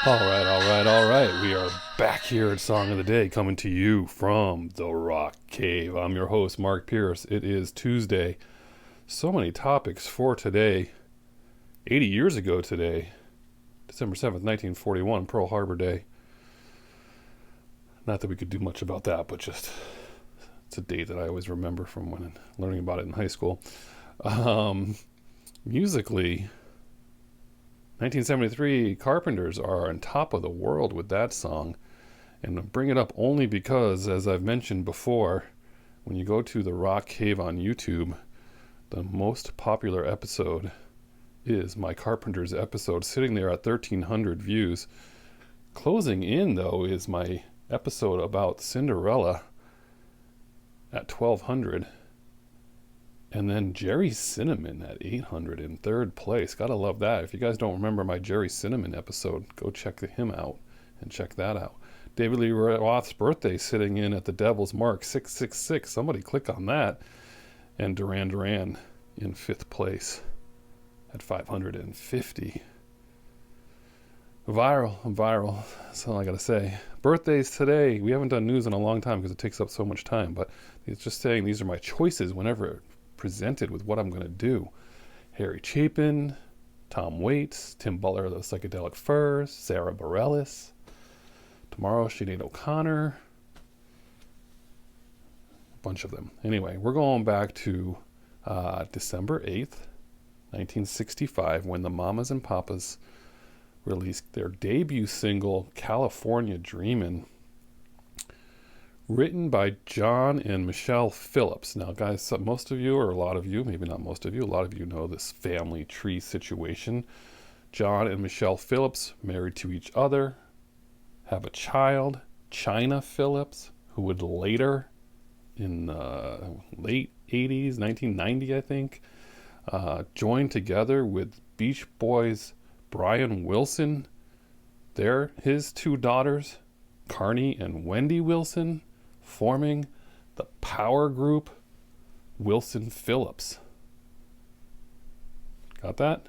All right. We are back here at Song of the Day, coming to you from the Rock Cave. I'm your host, Mark Pierce. It is Tuesday. So many topics for today. 80 years ago today, December 7th, 1941, Pearl Harbor Day. Not that we could do much about that, but just it's a date that I always remember from when learning about it in high school. Musically, 1973, Carpenters are on top of the world with that song. And I bring it up only because, as I've mentioned before, when you go to the Rock Cave on YouTube, the most popular episode is my Carpenters episode, sitting there at 1,300 views. Closing in, though, is my episode about Cinderella at 1,200. And then Jerry Cinnamon at 800 in third place. Gotta love that. If you guys don't remember my Jerry Cinnamon episode, go check him out and check that out. David Lee Roth's birthday sitting in at the Devil's Mark, 666. Somebody click on that. And Duran Duran in fifth place at 550. Viral. That's all I gotta say. Birthdays today. We haven't done news in a long time because it takes up so much time, but it's just saying these are my choices whenever presented with what I'm going to do. Harry Chapin, Tom Waits, Tim Butler of the Psychedelic Furs, Sarah Bareilles, tomorrow Sinead O'Connor, a bunch of them. Anyway, we're going back to December 8th, 1965, when the Mamas and Papas released their debut single, California Dreamin', written by John and Michelle Phillips. Now, guys, most of you, or a lot of you, maybe not most of you, a lot of you know this family tree situation. John and Michelle Phillips married to each other, have a child, China Phillips, who would later, in the late 80s, 1990, I think, join together with Beach Boys' Brian Wilson. His two daughters, Carney and Wendy Wilson, forming the power group Wilson Phillips. Got that?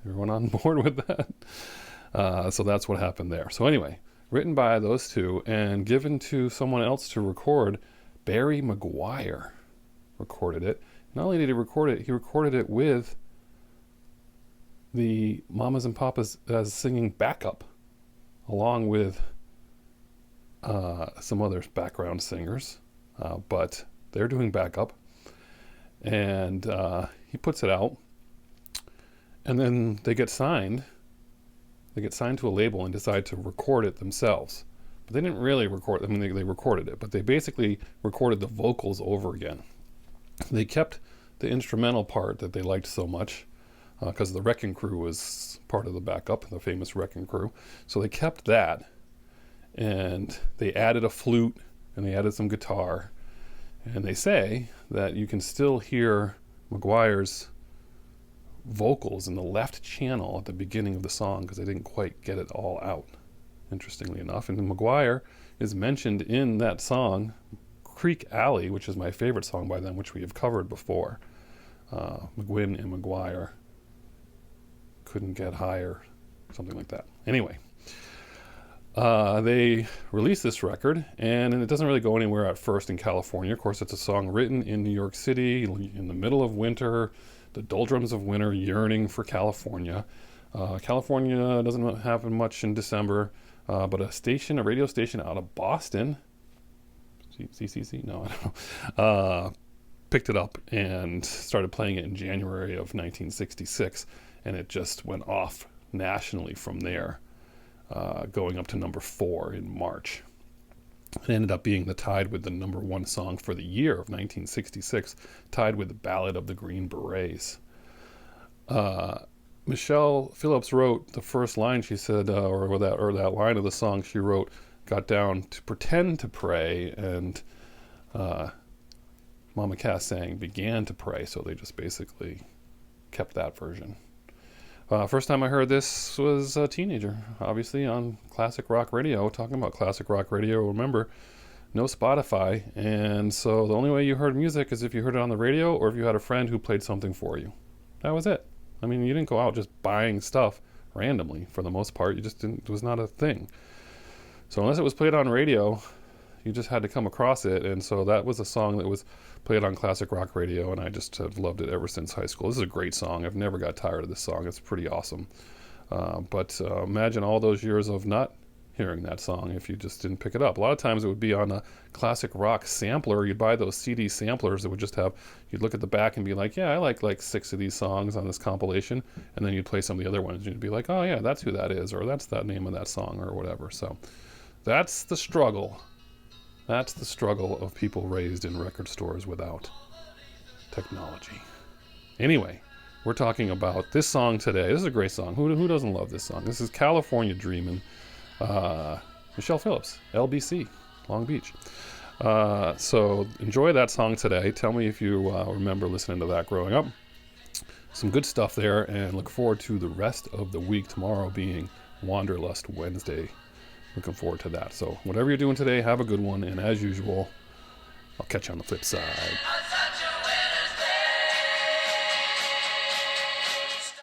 Everyone on board with that? So that's what happened there. So anyway, written by those two and given to someone else to record. Barry McGuire recorded it. Not only did he record it, he recorded it with the Mamas and Papas as singing backup, along with some other background singers, but they're doing backup, and he puts it out, and then they get signed to a label and decide to record it themselves. But they didn't really record it. I mean, they recorded it, but they basically recorded the vocals over again. They kept the instrumental part that they liked so much, because the Wrecking Crew was part of the backup, the famous Wrecking Crew, so they kept that. And they added a flute and they added some guitar. And they say that you can still hear McGuire's vocals in the left channel at the beginning of the song because they didn't quite get it all out, interestingly enough. And McGuire is mentioned in that song, Creek Alley, which is my favorite song by them, which we have covered before. McGuinn and McGuire couldn't get higher, something like that. Anyway. They released this record, and it doesn't really go anywhere at first in California. Of course, it's a song written in New York City in the middle of winter, the doldrums of winter, yearning for California. California doesn't happen much in December, but a radio station out of Boston, CCC? No, I don't know, picked it up and started playing it in January of 1966, and it just went off nationally from there. Going up to number 4 in March. It ended up being tied with the number 1 song for the year of 1966, tied with the Ballad of the Green Berets. Michelle Phillips wrote the first line. She said, or that line of the song she wrote, got down to pretend to pray, and Mama Cass sang began to pray. So they just basically kept that version. First time I heard this was a teenager, obviously, on classic rock radio. Talking about classic rock radio, remember, no Spotify, and so the only way you heard music is if you heard it on the radio or if you had a friend who played something for you. That was it. I mean, you didn't go out just buying stuff randomly. For the most part, it was not a thing. So unless it was played on radio, you just had to come across it. And so that was a song that was played on classic rock radio, and I just have loved it ever since high school. This is a great song. I've never got tired of this song. It's pretty awesome. But imagine all those years of not hearing that song if you just didn't pick it up. A lot of times it would be on a classic rock sampler. You'd buy those CD samplers that would just have, you'd look at the back and be like, yeah, I like 6 of these songs on this compilation. And then you'd play some of the other ones and you'd be like, oh yeah, that's who that is, or that's the name of that song, or whatever. So that's the struggle. That's the struggle of people raised in record stores without technology. Anyway, we're talking about this song today. This is a great song. Who doesn't love this song? This is California Dreamin'. Michelle Phillips, LBC, Long Beach. So enjoy that song today. Tell me if you remember listening to that growing up. Some good stuff there, and look forward to the rest of the week, tomorrow being Wanderlust Wednesday. Looking forward to that. So whatever you're doing today, have a good one, and as usual, I'll catch you on the flip side.